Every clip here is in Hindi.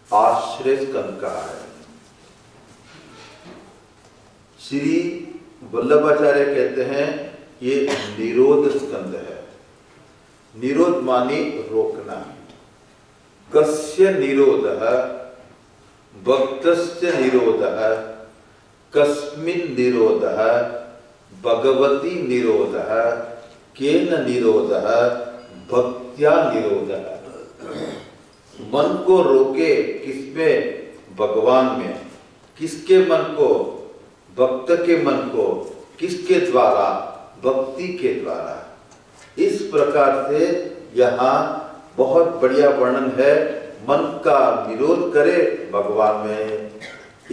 आश्रय स्कंद कहा है। श्री वल्लभाचार्य कहते हैं ये निरोध स्कंद है। निरोध माने रोकना। कस्य निरोधः भक्तस्य निरोधः कस्मिन् निरोधः भगवती निरोधः केन निरोधः भक्त्या निरोधः। मन को रोके किसमें? भगवान में। किसके मन को? भक्त के मन को। किसके द्वारा? भक्ति के द्वारा। इस प्रकार से यहाँ बहुत बढ़िया वर्णन है। मन का निरोध करे भगवान में।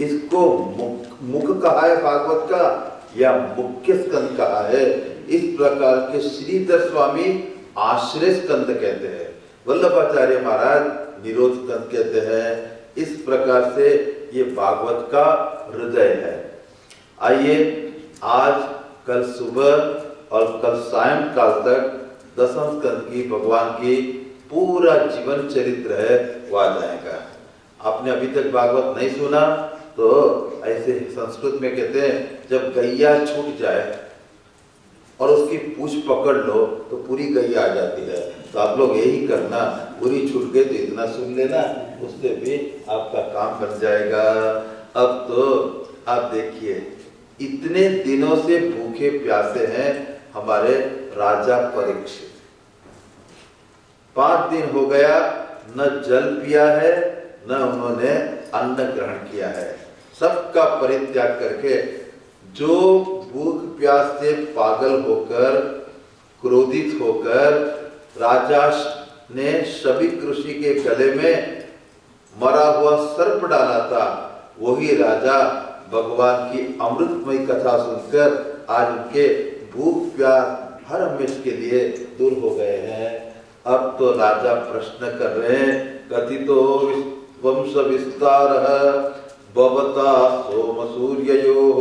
इसको मुख कहा है भागवत का या मुख्य स्कंद कहा है। इस प्रकार के श्रीधर स्वामी आश्रय स्कंद कहते हैं, वल्लभाचार्य महाराज निरोध स्कंद कहते हैं। इस प्रकार से ये भागवत का हृदय है। आइए आज कल सुबह और कल सायंकाल तक दसम स्कंद की भगवान की पूरा जीवन चरित्र है वो आ जाएगा। आपने अभी तक भागवत नहीं सुना तो ऐसे संस्कृत में कहते हैं जब गैया छूट जाए और उसकी पूंछ पकड़ लो तो पूरी गैया आ जाती है। तो आप लोग यही करना, पूरी छूट गई तो इतना सुन लेना, उससे भी आपका काम बन जाएगा। अब तो आप देखिए इतने दिनों से भूखे प्यासे हैं हमारे राजा परीक्षित। 5 दिन हो गया न जल पिया है न उन्होंने अन्न ग्रहण किया है। सबका परित्याग करके जो भूख प्यास से पागल होकर क्रोधित होकर राजा ने शबिक ऋषि के गले में मरा हुआ सर्प डाला था, वही राजा भगवान की अमृतमयी कथा सुनकर आज उनके भूख प्यास हर हमेश के लिए दूर हो गए हैं। अब तो राजा प्रश्न कर रहे हैं, कथितो वंश विस्तारः भवता सोम सूर्ययोः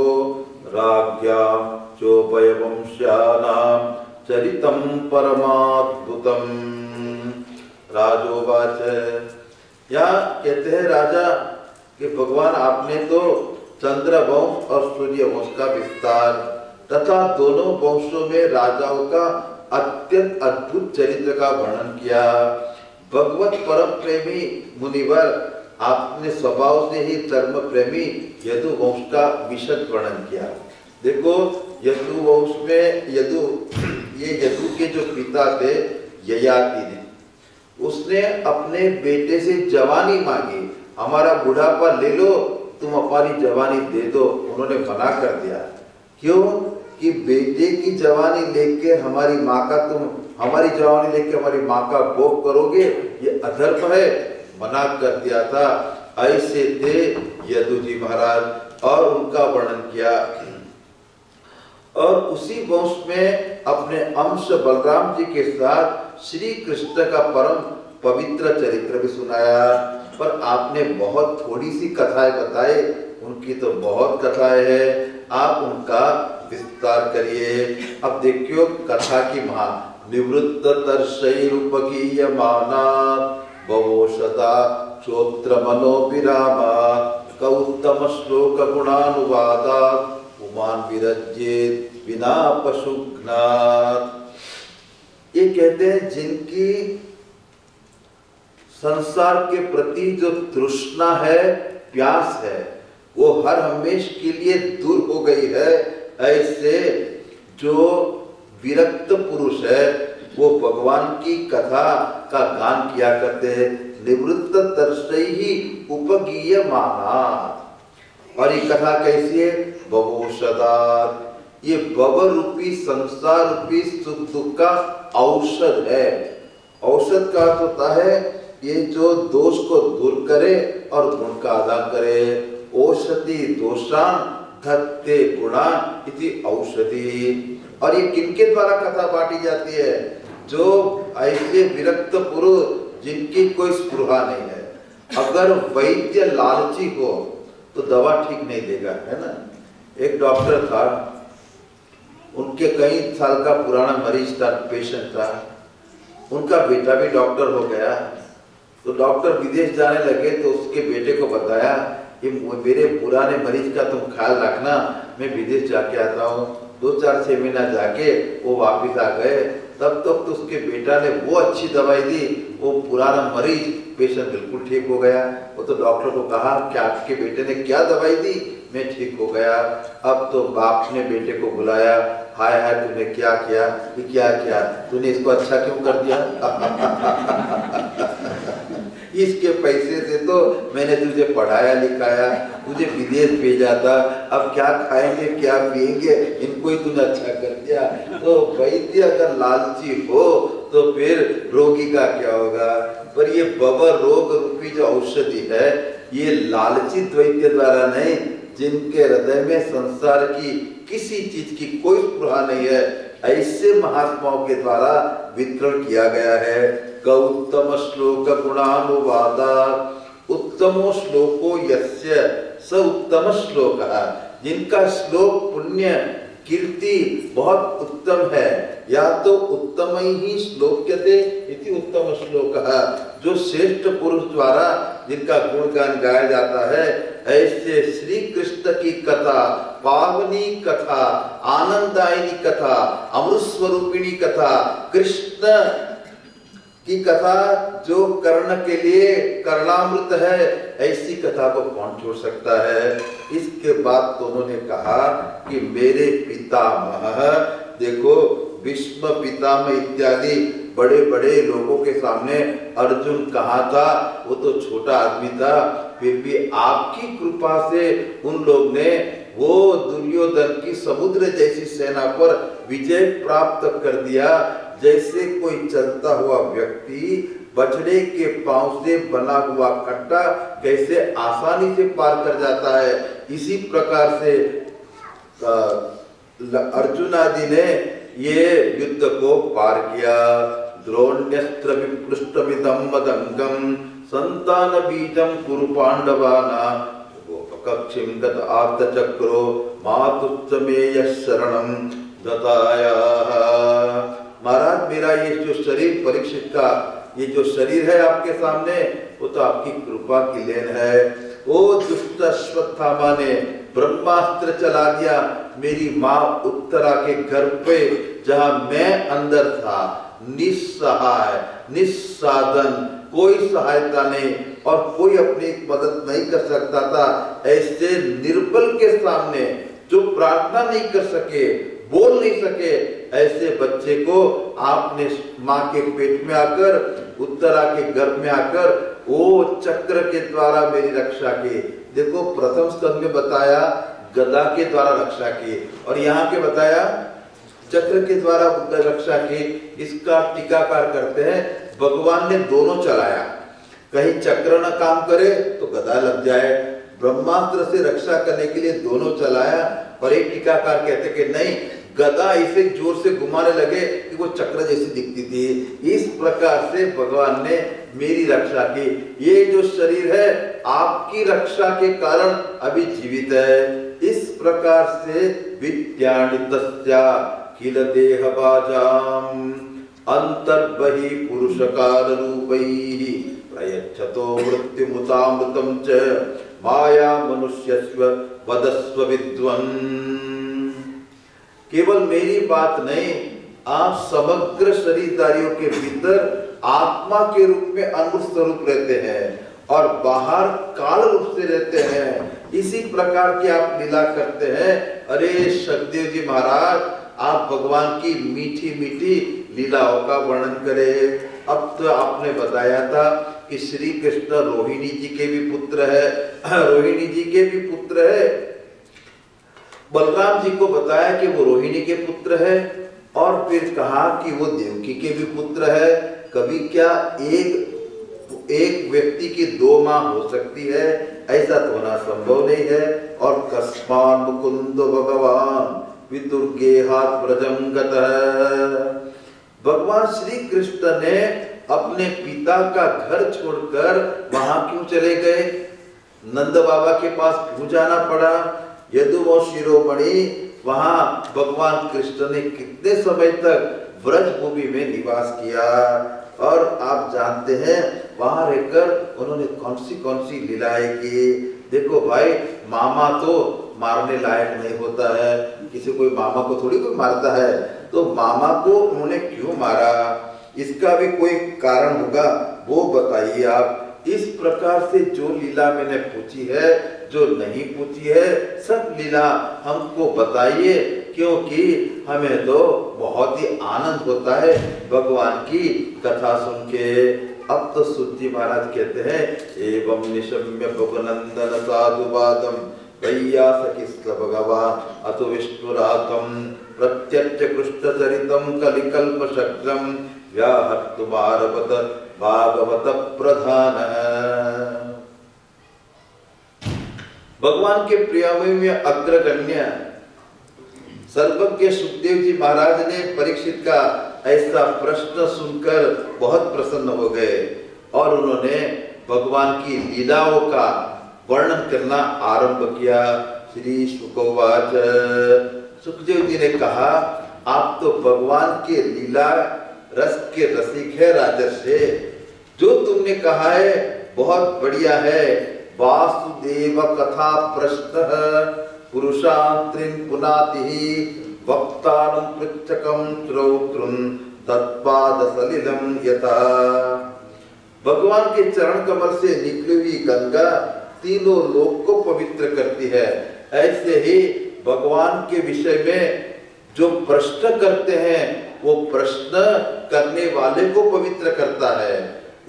राज्ञां चोभय वंश्यानां चरितं परमाद्भुतम्। राजोवाच, या कहते हैं राजा कि भगवान आपने तो चंद्र वंश और सूर्य वंश का विस्तार तथा दोनों वंशों में राजाओं का अत्यंत अद्भुत चरित्र का वर्णन किया। भगवत परम प्रेमी मुनिवर आपने स्वभाव से ही धर्म प्रेमी यदु वंश का विशद वर्णन किया। देखो यदु वंश में ये यदु के जो पिता थे ययाति ने, उसने अपने बेटे से जवानी मांगी, हमारा बुढ़ापा ले लो तुम हमारी जवानी दे दो। उन्होंने मना कर दिया। क्यों? कि बेटे की जवानी लेके हमारी माँ का तुम हमारी जवानी लेके हमारी माँ का भोग करोगे, ये अधर्म है। मना कर दिया था। ऐसे थे यदु जी महाराज और उनका वर्णन किया। और उसी वंश में अपने अंश बलराम जी के साथ श्री कृष्ण का परम पवित्र चरित्र भी सुनाया। पर आपने बहुत थोड़ी सी कथाएं बताई, उनकी तो बहुत कथाएं हैं, आप उनका विस्तार करिए। अब देखियो कथा की महा निवृत्त तर्षैरुपगीयमाना भवोषदा चोत्र मनोभिरामा कौत्तम श्लोक गुणानुवादा उमान विरज्येत विना पशुघ्नात्। ये कहते हैं जिनकी संसार के प्रति जो तृष्णा है, प्यास है, वो हर हमेश के लिए दूर हो गई है। ऐसे जो विरक्त पुरुष है वो भगवान की कथा का गान किया करते हैं। निवृत्त तर्षैहि उपगीयमाना। और ये कथा कैसी है? भवोषदात्। ये भव रूपी संसार रूपी सुख दुख का औषध है। औषध का अर्थ होता है ये जो दोष को दूर करे और गुण का आदान करे। औषधि दोषान धत्ते गुणा इति औषधि। और ये किनके द्वारा कथा बांटी जाती है? जो ऐसे विरक्त पुरुष जिनकी कोई स्पृहा नहीं है। अगर वैद्य लालची हो तो दवा ठीक नहीं देगा, है ना। एक डॉक्टर था, उनके कई साल का पुराना मरीज था, पेशेंट था, उनका बेटा भी डॉक्टर हो गया। तो डॉक्टर विदेश जाने लगे तो उसके बेटे को बताया कि मेरे पुराने मरीज का तुम ख्याल रखना, मैं विदेश जाके आता हूँ। 2-4-6 महीना जाके वो वापिस आ गए। तब तक तो उसके बेटा ने वो अच्छी दवाई दी, वो पुराना मरीज पेशेंट बिल्कुल ठीक हो गया। वो तो डॉक्टर को कहा कि आपके बेटे ने क्या दवाई दी, मैं ठीक हो गया। अब तो बाप ने बेटे को बुलाया, हाय हाय तूने क्या किया, ये क्या किया, तूने इसको अच्छा क्यों कर दिया? इसके पैसे से तो मैंने तुझे पढ़ाया लिखाया, तुझे विदेश भेजा था, अब क्या खाएंगे क्या पिएंगे, इनको ही तूने अच्छा कर दिया। तो वैद्य अगर लालची हो तो फिर रोगी का क्या होगा? पर ये बबर रोग रूपी जो औषधि है, ये लालचित वैद्य द्वारा नहीं, जिनके हृदय में संसार की किसी चीज की कोई स्पृहा नहीं है, ऐसे महात्माओं के द्वारा वितरण किया गया है। गौतम श्लोक गुणानुवादा उत्तमो श्लोको यस्य स उत्तम श्लोक, जिनका श्लोक पुण्य कीर्ति बहुत उत्तम है, या तो उत्तम ही श्लोक्यते इति उत्तम श्लोक, जो श्रेष्ठ पुरुष द्वारा जिनका गुणगान गाया जाता है, ऐसे श्री कृष्ण की कथा, पावनी कथा, आनंदायिनी कथा, अमृत स्वरूपिणी कथा, कृष्ण की कथा जो कर्ण के लिए कर्णामृत है, ऐसी कथा को कौन छोड़ सकता है? इसके बाद तो उन्होंने कहा कि मेरे पितामह, देखो भीष्म पितामह इत्यादि बड़े बड़े लोगों के सामने अर्जुन कहाँ था, वो तो छोटा आदमी था, फिर भी आपकी कृपा से उन लोग ने वो दुर्योधन की समुद्र जैसी सेना पर विजय प्राप्त कर दिया, जैसे कोई चलता हुआ व्यक्ति बछड़े के पांव से बना हुआ खड्डा कैसे आसानी से पार कर जाता है, इसी प्रकार से अर्जुन आदि ने ये युद्ध को पार किया। द्रोण्यस्त्र विपृष्टमिदं मदंगम संतान बीजम कुरु पांडवाना कक्षिम गत आर्तचक्रो मातुच्चमेय शरणम दताया। महाराज, मेरा ये जो शरीर परीक्षित का ये जो शरीर है आपके सामने, वो तो आपकी कृपा की लेन है। वो दुष्ट अश्वत्थामा ने ब्रह्मास्त्र चला दिया मेरी माँ उत्तरा के घर पे, जहां मैं अंदर था, निस्सहाय निस्साधन, कोई सहायता नहीं और कोई अपनी मदद नहीं कर सकता था। ऐसे निर्बल के सामने जो प्रार्थना नहीं कर सके, बोल नहीं सके, ऐसे बच्चे को आपने माँ के पेट में आकर, उत्तरा के गर्भ में आकर वो चक्र के द्वारा मेरी रक्षा की। देखो प्रथम स्कंद में बताया गदा के द्वारा रक्षा की, और यहाँ के बताया चक्र के द्वारा रक्षा की। इसका टीकाकार करते हैं भगवान ने दोनों चलाया, कहीं चक्र न काम करे तो गदा लग जाए, ब्रह्मास्त्र से रक्षा करने के लिए दोनों चलाया। और एक टीकाकार कहते कि नहीं, गदा इसे जोर से घुमाने लगे कि वो चक्र जैसी दिखती थी। इस प्रकार से भगवान ने मेरी रक्षा की। ये जो शरीर है आपकी रक्षा के कारण अभी जीवित है। इस प्रकार से विद्यानितस्या किल देह बाजाम अंतर्बहि पुरुषकार रूपैः प्रयच्छतो मृत्युमुतामृतं च माया मनुष्यस्व वदस्व विद्वन्। केवल मेरी बात नहीं, आप समग्र शरीरधारियों के भीतर आत्मा के रूप में अमृत स्वरूप रहते हैं और बाहर काल रूप से रहते हैं। इसी प्रकार की आप लीला करते हैं। अरे सखदेव जी महाराज, आप भगवान की मीठी मीठी लीलाओं का वर्णन करें। अब तो आपने बताया था कि श्री कृष्ण रोहिणी जी के भी पुत्र है, रोहिणी जी के भी पुत्र है। बलराम जी को बताया कि वो रोहिणी के पुत्र है, और फिर कहा कि वो देवकी के भी पुत्र है। कभी क्या एक व्यक्ति की दो माँ हो सकती है? ऐसा तो होना संभव नहीं है। और कस्मान मुकुंद भगवान विदुर्गेहात् ब्रजं गतः। भगवान श्री कृष्ण ने अपने पिता का घर छोड़कर वहां क्यों चले गए? नंद बाबा के पास क्यों जाना पड़ा? यदुवो शिरोमणि, वहां भगवान कृष्ण ने कितने समय तक व्रज भूमि में निवास किया। और आप जानते हैं वहां रहकर उन्होंने कौन सी लीलाएं की। देखो भाई, मामा तो मारने लायक नहीं होता है, किसी कोई मामा को थोड़ी कोई मारता है, तो मामा को उन्होंने क्यों मारा, इसका भी कोई कारण होगा, वो बताइए आप। इस प्रकार से जो लीला मैंने पूछी है, जो नहीं पूछी है, सब लीला हमको बताइए, क्योंकि हमें तो बहुत ही आनंद होता है भगवान की कथा सुन के। अब तो सूत जी महाराज कहते हैं, एवं निशम्य भगनंदन साधुवादम वैयासकिस्ल भगवान अतो विष्णुरातम प्रत्यक्ष कृष्ण चरितम कलिकल्प शक्रम व्याहर्तुमारभत भागवत प्रधान। भगवान के प्रियमय में अग्रगण्य सर्वज्ञ सुखदेव जी महाराज ने परीक्षित का ऐसा प्रश्न सुनकर बहुत प्रसन्न हो गए और उन्होंने भगवान की लीलाओं का वर्णन करना आरंभ किया। श्री शुकोवाच, सुखदेव जी ने कहा, आप तो भगवान के लीला रस के रसिक है राजर्षि, जो तुमने कहा है बहुत बढ़िया है। वासुदेव कथा प्रश्न पुरुषांत्रिं पुनाति वक्तारं पृच्छकं श्रोत्रं तत्पाद सलिलं यथा। भगवान के चरण कमल से निकली हुई गंगा तीनों लोक को पवित्र करती है, ऐसे ही भगवान के विषय में जो प्रश्न करते हैं वो प्रश्न करने वाले को पवित्र करता है,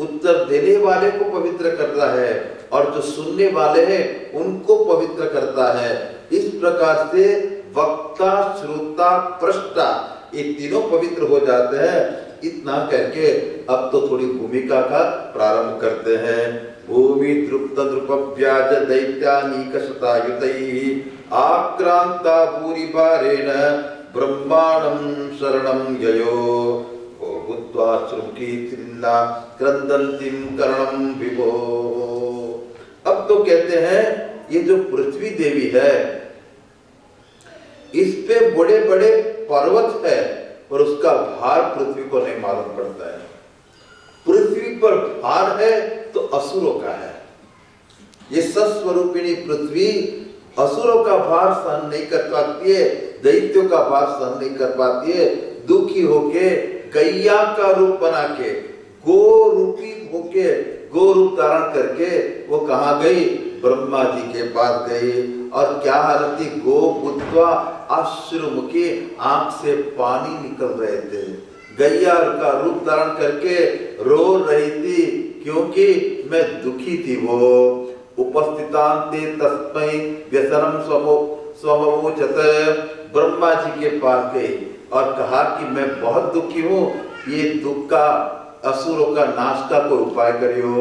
उत्तर देने वाले को पवित्र करता है, और जो सुनने वाले हैं उनको पवित्र करता है। इस प्रकार से वक्ता, श्रोता, प्रष्टा ये तीनों पवित्र हो जाते हैं। इतना करके अब तो थोड़ी भूमिका का प्रारंभ करते हैं। भूमि द्रुप्त द्रुपव्याज दैत्यानीक शतायुतैः आक्रांता भूरिभारेण ब्रह्मांडं शरणं ययो भूत्वा श्रुकीर्तिना क्रंदन्तीं करणं विभो। अब तो कहते हैं ये जो पृथ्वी देवी है, इस पे बड़े बड़े पर्वत है और उसका भार पृथ्वी को नहीं मालूम पड़ता है। पृथ्वी पर भार है तो असुरों का है। ये सस्वरूपिणी पृथ्वी असुरों का भार सहन नहीं कर पाती है, दैत्यों का भार सहन नहीं कर पाती है। दुखी होके गैया का रूप बना के, गो रूपी होके, गो रूप धारण करके वो कहाँ गई? ब्रह्मा जी के पास गई। और क्या हालत थी? गो बुद्धवा अश्रुमुखी, आंख से पानी निकल रहे थे। गैया का रूप धारण करके रो रही थी, क्योंकि मैं दुखी थी। वो उपस्थितांते तस्मै व्यसनम स्वमोचत, ब्रह्मा जी के पास गई और कहा कि मैं बहुत दुखी हूँ, ये दुख का, असुरों का नाश का कोई उपाय करियो।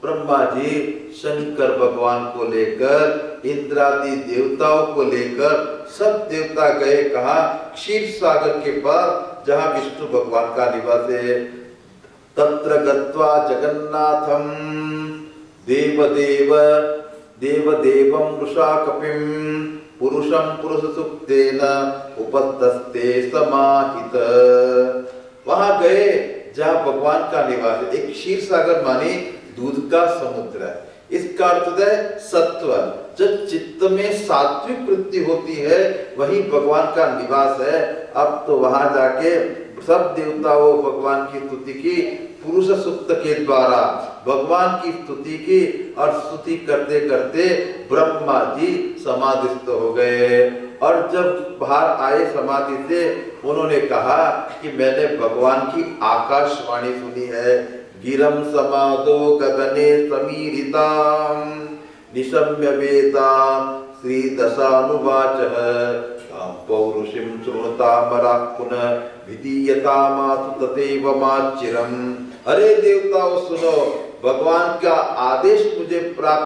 ब्रह्मा जी शंकर भगवान को लेकर, इंद्रादि देवताओं को लेकर सब देवता गए। कहा क्षीर सागर के पास जहाँ विष्णु भगवान का निवास है। तत्र गत्वा जगन्नाथम देवदेव देवदेवं वृषाकपिं पुरुषं पुरुषसुप्तेन उपस्थस्ते समाहित। वहां गए जहाँ भगवान का निवास है। एक क्षीर सागर माने दूध का समुद्र है। इसका अर्थ है सत्व। जब चित्त में सात्विक वृत्ति होती है वही भगवान का निवास है। अब तो वहां जाके सब देवताओं भगवान की स्तुति की, पुरुष सुक्त के द्वारा भगवान की स्तुति की, और स्तुति करते करते ब्रह्मा जी समाधिस्थ हो गए। और जब बाहर आए समाधि से, उन्होंने कहा कि मैंने भगवान की आकाशवाणी सुनी है। गिरम समादो गगने समीरितां निशम्य वेदां श्री दशानुवाचः पौरुषिं शृणुतामराः पुनः विधीयतामासु तथैव माच्चिरम्। अरे देवताओं सुनो, भगवान का आदेश मुझे प्राप्त